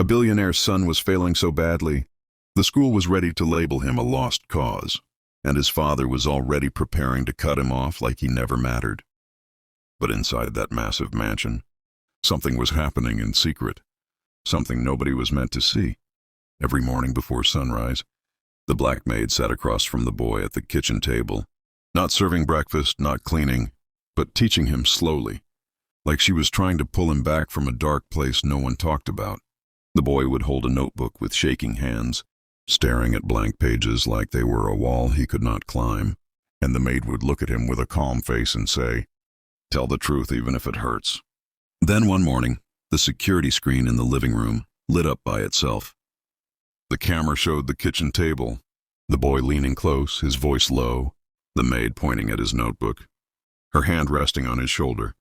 A billionaire's son was failing so badly, the school was ready to label him a lost cause, and his father was already preparing to cut him off like he never mattered. But inside that massive mansion, something was happening in secret, something nobody was meant to see. Every morning before sunrise, the black maid sat across from the boy at the kitchen table, not serving breakfast, not cleaning, but teaching him slowly, like she was trying to pull him back from a dark place no one talked about. The boy would hold a notebook with shaking hands, staring at blank pages like they were a wall he could not climb, and the maid would look at him with a calm face and say, "Tell the truth even if it hurts." Then one morning, the security screen in the living room lit up by itself. The camera showed the kitchen table, the boy leaning close, his voice low, the maid pointing at his notebook, her hand resting on his shoulder,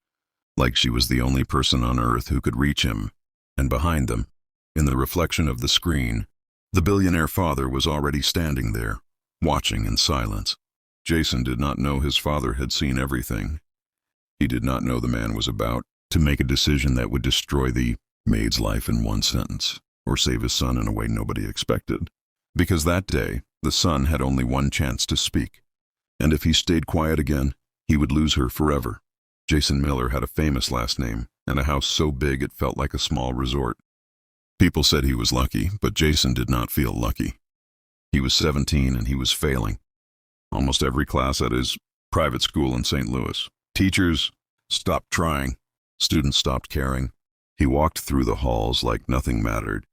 like she was the only person on earth who could reach him, and behind them, in the reflection of the screen, the billionaire father was already standing there, watching in silence. Jason did not know his father had seen everything. He did not know the man was about to make a decision that would destroy the maid's life in one sentence, or save his son in a way nobody expected. Because that day, the son had only one chance to speak, and if he stayed quiet again, he would lose her forever. Jason Miller had a famous last name, and a house so big it felt like a small resort. People said he was lucky, but Jason did not feel lucky. He was 17 and he was failing. Almost every class at his private school in St. Louis. Teachers stopped trying. Students stopped caring. He walked through the halls like nothing mattered.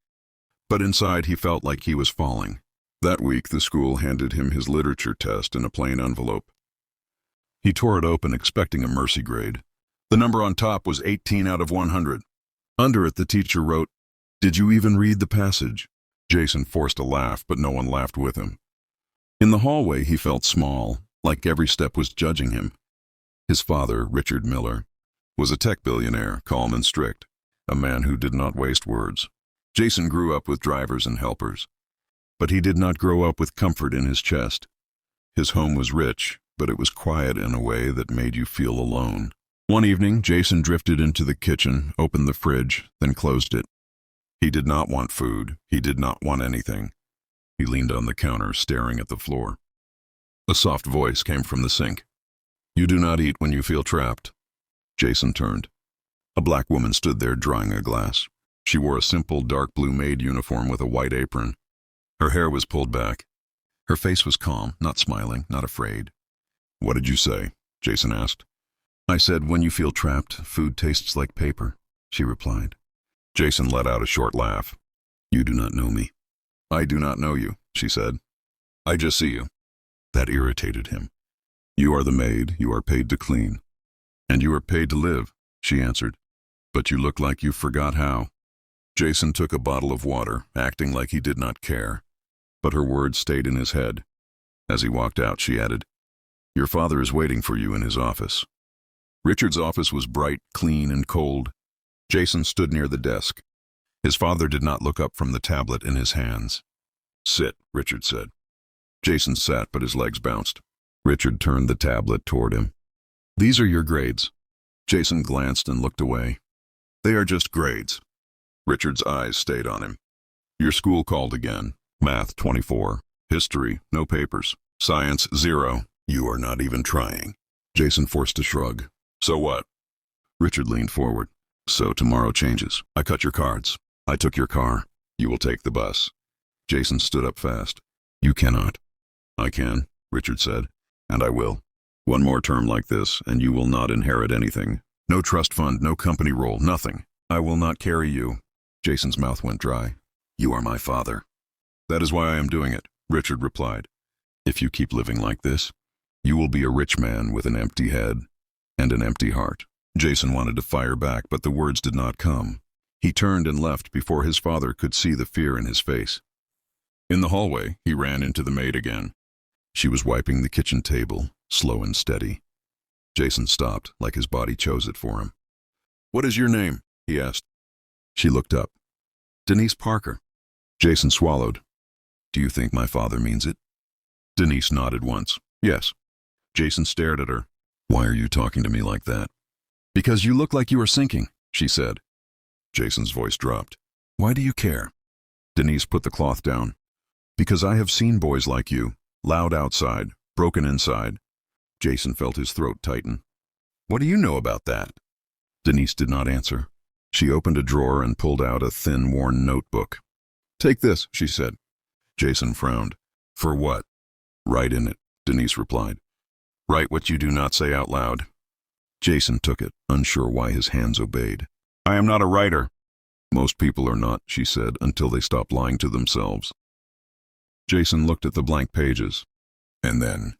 But inside he felt like he was falling. That week the school handed him his literature test in a plain envelope. He tore it open expecting a mercy grade. The number on top was 18 out of 100. Under it the teacher wrote, "Did you even read the passage?" Jason forced a laugh, but no one laughed with him. In the hallway he felt small, like every step was judging him. His father, Richard Miller, was a tech billionaire, calm and strict, a man who did not waste words. Jason grew up with drivers and helpers, but he did not grow up with comfort in his chest. His home was rich, but it was quiet in a way that made you feel alone. One evening, Jason drifted into the kitchen, opened the fridge, then closed it. He did not want food. He did not want anything. He leaned on the counter, staring at the floor. A soft voice came from the sink. "You do not eat when you feel trapped." Jason turned. A black woman stood there drying a glass. She wore a simple dark blue maid uniform with a white apron. Her hair was pulled back. Her face was calm, not smiling, not afraid. "What did you say?" Jason asked. "I said, when you feel trapped, food tastes like paper," she replied. Jason let out a short laugh. "You do not know me." "I do not know you," she said. "I just see you." That irritated him. "You are the maid, you are paid to clean." "And you are paid to live," she answered. "But you look like you forgot how." Jason took a bottle of water, acting like he did not care. But her words stayed in his head. As he walked out, she added, "Your father is waiting for you in his office." Richard's office was bright, clean, and cold. Jason stood near the desk. His father did not look up from the tablet in his hands. "Sit," Richard said. Jason sat, but his legs bounced. Richard turned the tablet toward him. "These are your grades." Jason glanced and looked away. "They are just grades." Richard's eyes stayed on him. "Your school called again. Math 24. History, no papers. Science 0. You are not even trying." Jason forced a shrug. "So what?" Richard leaned forward. "So tomorrow changes. I cut your cards. I took your car. You will take the bus." Jason stood up fast. "You cannot." "I can," Richard said, "and I will. One more term like this, and you will not inherit anything. No trust fund, no company role, nothing. I will not carry you." Jason's mouth went dry. "You are my father." "That is why I am doing it," Richard replied. "If you keep living like this, you will be a rich man with an empty head and an empty heart." Jason wanted to fire back, but the words did not come. He turned and left before his father could see the fear in his face. In the hallway, he ran into the maid again. She was wiping the kitchen table, slow and steady. Jason stopped, like his body chose it for him. "What is your name?" he asked. She looked up. "Denise Parker." Jason swallowed. "Do you think my father means it?" Denise nodded once. "Yes." Jason stared at her. "Why are you talking to me like that?" "Because you look like you are sinking," she said. Jason's voice dropped. Why do you care? Denise put the cloth down. Because I have seen boys like you, loud outside, broken inside. Jason felt his throat tighten. What do you know about that? Denise did not answer. She opened a drawer and pulled out a thin, worn notebook. Take this, she said. Jason frowned. For what? Write in it, Denise replied. Write what you do not say out loud. Jason took it, unsure why his hands obeyed. I am not a writer. Most people are not, she said, until they stop lying to themselves. Jason looked at the blank pages. And then,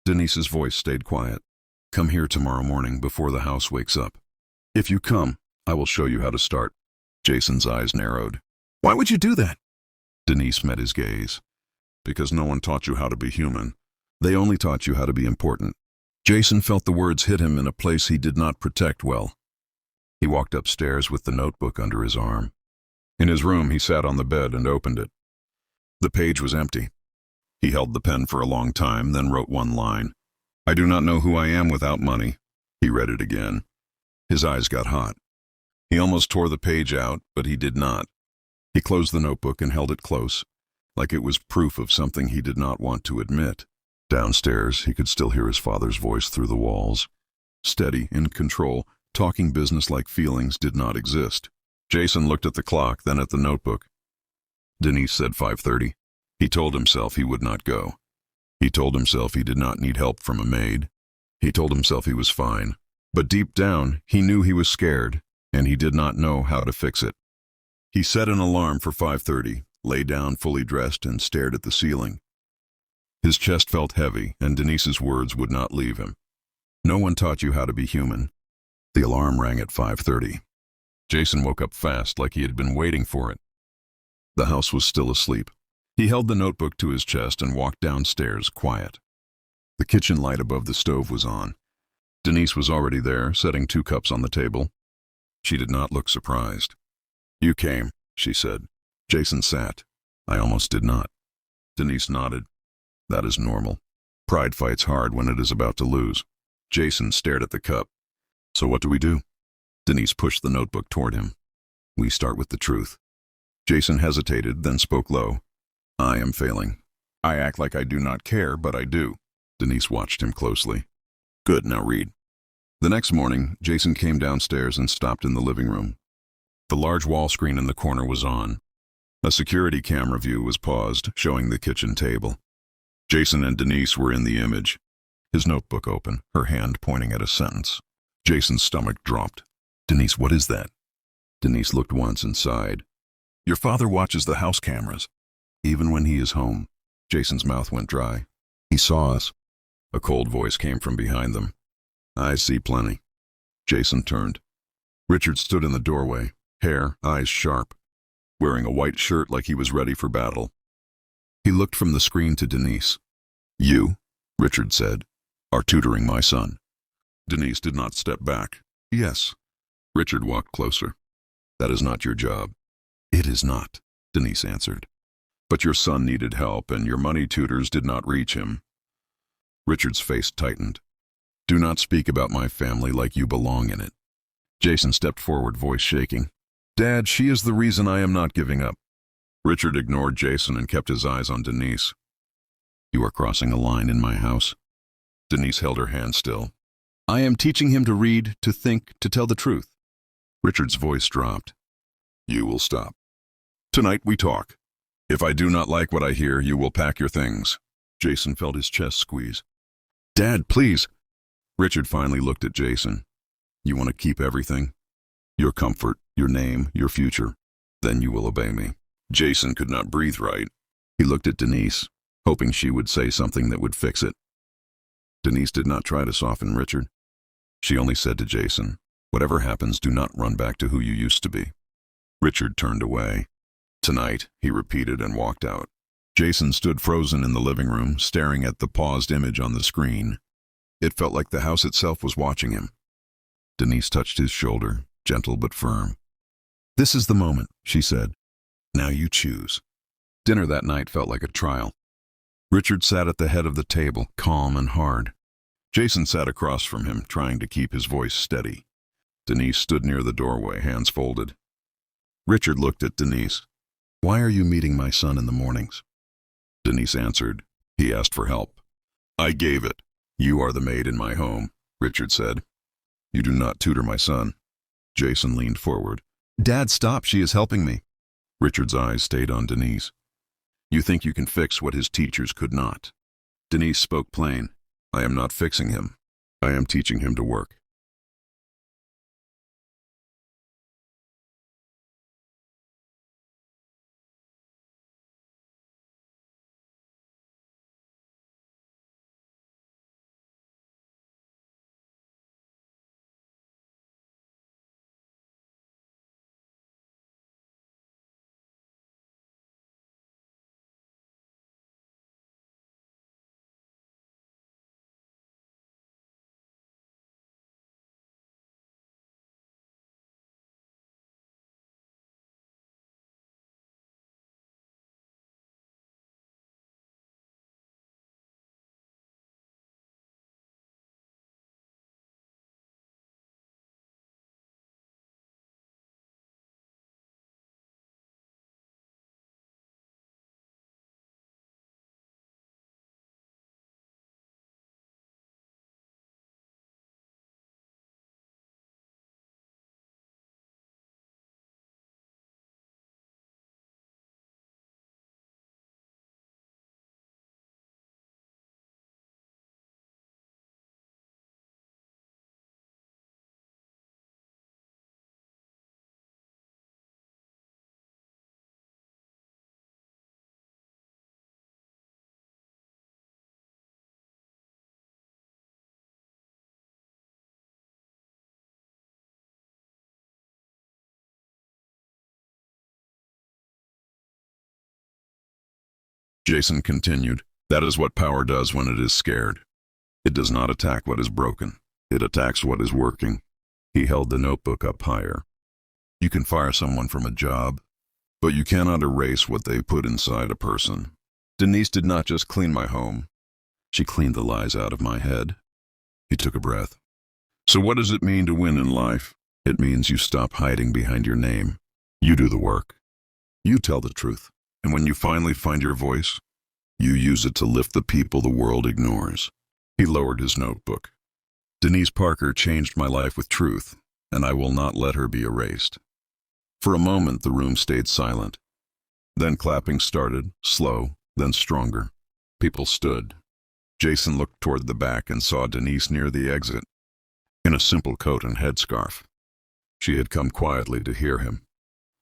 Denise's voice stayed quiet. Come here tomorrow morning before the house wakes up. If you come, I will show you how to start. Jason's eyes narrowed. Why would you do that? Denise met his gaze. Because no one taught you how to be human. They only taught you how to be important. Jason felt the words hit him in a place he did not protect well. He walked upstairs with the notebook under his arm. In his room, he sat on the bed and opened it. The page was empty. He held the pen for a long time, then wrote one line. I do not know who I am without money. He read it again. His eyes got hot. He almost tore the page out, but he did not. He closed the notebook and held it close, like it was proof of something he did not want to admit. Downstairs, he could still hear his father's voice through the walls. Steady, in control, talking business-like feelings did not exist. Jason looked at the clock, then at the notebook. Denise said 5:30. He told himself he would not go. He told himself he did not need help from a maid. He told himself he was fine. But deep down, he knew he was scared, and he did not know how to fix it. He set an alarm for 5:30, lay down fully dressed, and stared at the ceiling. His chest felt heavy, and Denise's words would not leave him. No one taught you how to be human. The alarm rang at 5:30. Jason woke up fast, like he had been waiting for it. The house was still asleep. He held the notebook to his chest and walked downstairs, quiet. The kitchen light above the stove was on. Denise was already there, setting 2 cups on the table. She did not look surprised. You came, she said. Jason sat. I almost did not. Denise nodded. That is normal. Pride fights hard when it is about to lose. Jason stared at the cup. So what do we do? Denise pushed the notebook toward him. We start with the truth. Jason hesitated, then spoke low. I am failing. I act like I do not care, but I do. Denise watched him closely. Good, now read. The next morning, Jason came downstairs and stopped in the living room. The large wall screen in the corner was on. A security camera view was paused, showing the kitchen table. Jason and Denise were in the image. His notebook open, her hand pointing at a sentence. Jason's stomach dropped. Denise, what is that? Denise looked once and sighed. Your father watches the house cameras, even when he is home. Jason's mouth went dry. He saw us. A cold voice came from behind them. I see plenty. Jason turned. Richard stood in the doorway, hair, eyes sharp, wearing a white shirt like he was ready for battle. He looked from the screen to Denise. You, Richard said, are tutoring my son. Denise did not step back. Yes. Richard walked closer. That is not your job. It is not, Denise answered. But your son needed help, and your money tutors did not reach him. Richard's face tightened. Do not speak about my family like you belong in it. Jason stepped forward, voice shaking. Dad, she is the reason I am not giving up. Richard ignored Jason and kept his eyes on Denise. You are crossing a line in my house. Denise held her hand still. I am teaching him to read, to think, to tell the truth. Richard's voice dropped. You will stop. Tonight we talk. If I do not like what I hear, you will pack your things. Jason felt his chest squeeze. Dad, please. Richard finally looked at Jason. You want to keep everything? Your comfort, your name, your future. Then you will obey me. Jason could not breathe right. He looked at Denise, hoping she would say something that would fix it. Denise did not try to soften Richard. She only said to Jason, whatever happens, do not run back to who you used to be. Richard turned away. Tonight, he repeated and walked out. Jason stood frozen in the living room, staring at the paused image on the screen. It felt like the house itself was watching him. Denise touched his shoulder, gentle but firm. This is the moment, she said. Now you choose. Dinner that night felt like a trial. Richard sat at the head of the table, calm and hard. Jason sat across from him, trying to keep his voice steady. Denise stood near the doorway, hands folded. Richard looked at Denise. Why are you meeting my son in the mornings? Denise answered. He asked for help. I gave it. You are the maid in my home, Richard said. You do not tutor my son. Jason leaned forward. Dad, stop, she is helping me. Richard's eyes stayed on Denise. You think you can fix what his teachers could not? Denise spoke plain. I am not fixing him. I am teaching him to work. Jason continued. That is what power does when it is scared. It does not attack what is broken. It attacks what is working. He held the notebook up higher. You can fire someone from a job, but you cannot erase what they put inside a person. Denise did not just clean my home. She cleaned the lies out of my head. He took a breath. So what does it mean to win in life? It means you stop hiding behind your name. You do the work. You tell the truth. And when you finally find your voice, you use it to lift the people the world ignores. He lowered his notebook. Denise Parker changed my life with truth, and I will not let her be erased. For a moment, the room stayed silent. Then clapping started, slow, then stronger. People stood. Jason looked toward the back and saw Denise near the exit, in a simple coat and headscarf. She had come quietly to hear him.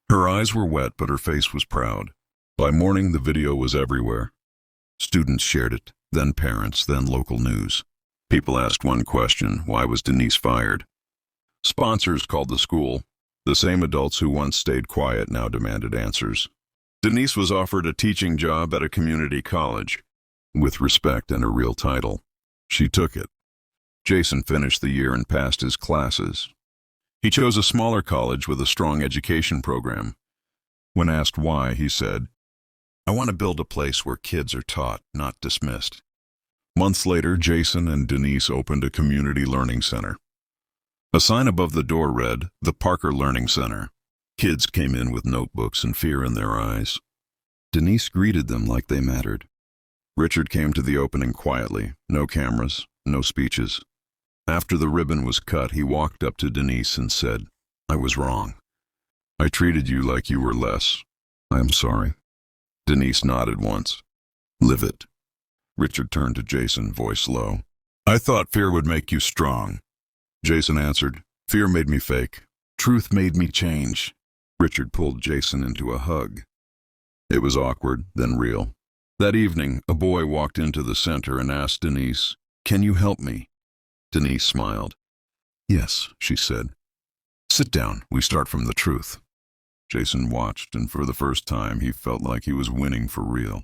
Her eyes were wet, but her face was proud. By morning, the video was everywhere. Students shared it, then parents, then local news. People asked one question: why was Denise fired? Sponsors called the school. The same adults who once stayed quiet now demanded answers. Denise was offered a teaching job at a community college, with respect and a real title. She took it. Jason finished the year and passed his classes. He chose a smaller college with a strong education program. When asked why, he said, I want to build a place where kids are taught, not dismissed. Months later, Jason and Denise opened a community learning center. A sign above the door read, The Parker Learning Center. Kids came in with notebooks and fear in their eyes. Denise greeted them like they mattered. Richard came to the opening quietly, no cameras, no speeches. After the ribbon was cut, he walked up to Denise and said, I was wrong. I treated you like you were less. I am sorry. Denise nodded once. Live it. Richard turned to Jason, voice low. I thought fear would make you strong. Jason answered, Fear made me fake. Truth made me change. Richard pulled Jason into a hug. It was awkward, then real. That evening, a boy walked into the center and asked Denise, Can you help me? Denise smiled. Yes, she said. Sit down, we start from the truth. Jason watched, and for the first time, he felt like he was winning for real.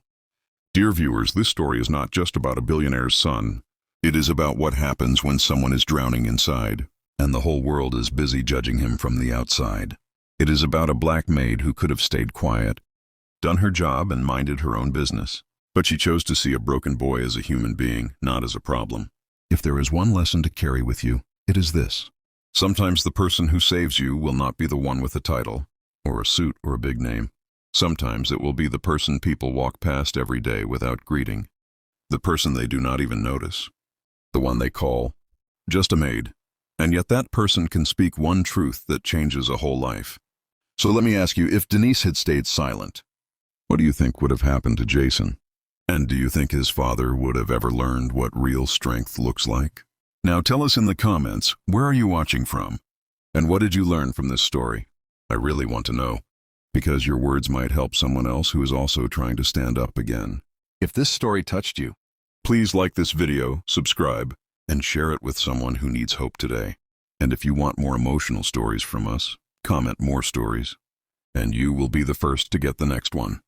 Dear viewers, this story is not just about a billionaire's son. It is about what happens when someone is drowning inside, and the whole world is busy judging him from the outside. It is about a black maid who could have stayed quiet, done her job and minded her own business. But she chose to see a broken boy as a human being, not as a problem. If there is one lesson to carry with you, it is this. Sometimes the person who saves you will not be the one with the title. or a suit or a big name. Sometimes it will be the person people walk past every day without greeting, the person they do not even notice, the one they call just a maid. And yet that person can speak one truth that changes a whole life. So let me ask you, if Denise had stayed silent, what do you think would have happened to Jason? And do you think his father would have ever learned what real strength looks like? Now tell us in the comments, where are you watching from? And what did you learn from this story? I really want to know, because your words might help someone else who is also trying to stand up again. If this story touched you, please like this video, subscribe, and share it with someone who needs hope today. And if you want more emotional stories from us, comment more stories, and you will be the first to get the next one.